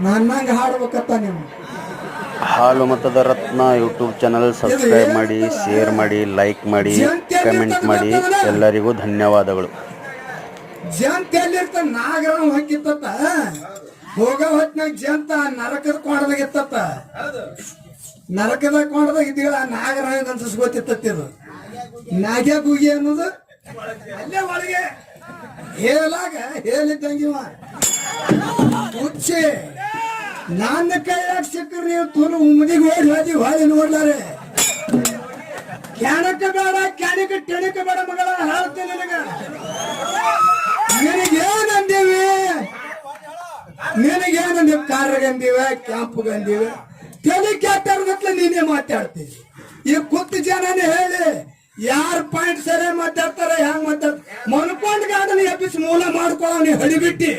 ನನ್ನಂಗ ಹಾಡ್ಬೇಕತ್ತ ನೀವು. ಹಾಲು ಮತದ ರತ್ನ ಯೂಟ್ಯೂಬ್ ಚಾನಲ್ ಸಬ್ಸ್ಕ್ರೈಬ್ ಮಾಡಿ, ಶೇರ್ ಮಾಡಿ, ಲೈಕ್ ಮಾಡಿ, ಕಮೆಂಟ್ ಮಾಡಿ. ಎಲ್ಲರಿಗೂ ಧನ್ಯವಾದಗಳು. ಜಂತ ಎಲ್ಲಿರ್ತ ನಾಗರಾವ್ ಹಾಕಿತ್ತ ಹೋಗ ಹೊತ್ನಾಗ ಜಂತ ನರಕದ ಕೊಂಡದಾಗ ಇತ್ತ. ನರಕದ ಕೊಂಡದಾಗ ಇದ್ದೀಗ ನಾಗರಾವ್ ಅನ್ಸಿಸ್ಕೋತಿತ್ತದು. ನಾಗ್ಯ ಗುಗಿ ಅನ್ನೋದು ಅಲ್ಲೇ ಒಳಗೆ ಹೇಳಾಗ ಹೇಳಿದ್ದಂಗಿವ ಹುಚ್ಚೆ ನನ್ನ ಕೈಯಾಗ ಸಿಕ್ಕರು ನೀವು ತುಳು ಉಮ್ಮದಿಗೆ ಓಡಿ ಹೋದಿ ಹೊಳಿ ನೋಡ್ಲಾರೆ. ಕ್ಯಾನಕ ಬೇಡ ಕ್ಯಾನಿಕ ಟೆಣಿಕ ಬೇಡ ಮಗಳ ಹೇಳ್ತೇನೆ ನಿನಗೇನಂದೀವಿ ನಿನಗೇನಂದೀವಿ ಕಾರ್ಯಗಂದೀವಿ ಕ್ಯಾಂಪ್ಗಂದೀವಿ ತಲೆ ಕೆಟ್ಟರ್ಗತ್ಲೆ ನೀನೇ ಮಾತಾಡ್ತೀವಿ. ಈ ಕುತ್ತ ಜನನೇ ಹೇಳಿ ಯಾರು ಪಾಯಿಂಟ್ ಸರಿ ಮಾತಾಡ್ತಾರ ಹೆಂಗ್ ಮಾತಾಡ್ತಾರ ಮನ್ಕೊಂಡ್ ಗಾಡನ ಎಬ್ಬಿಸಿ ಮೂಲ ಮಾಡ್ಕೊಳ್ಳೋ ನೀ ಹಡಿಬಿಟ್ಟಿ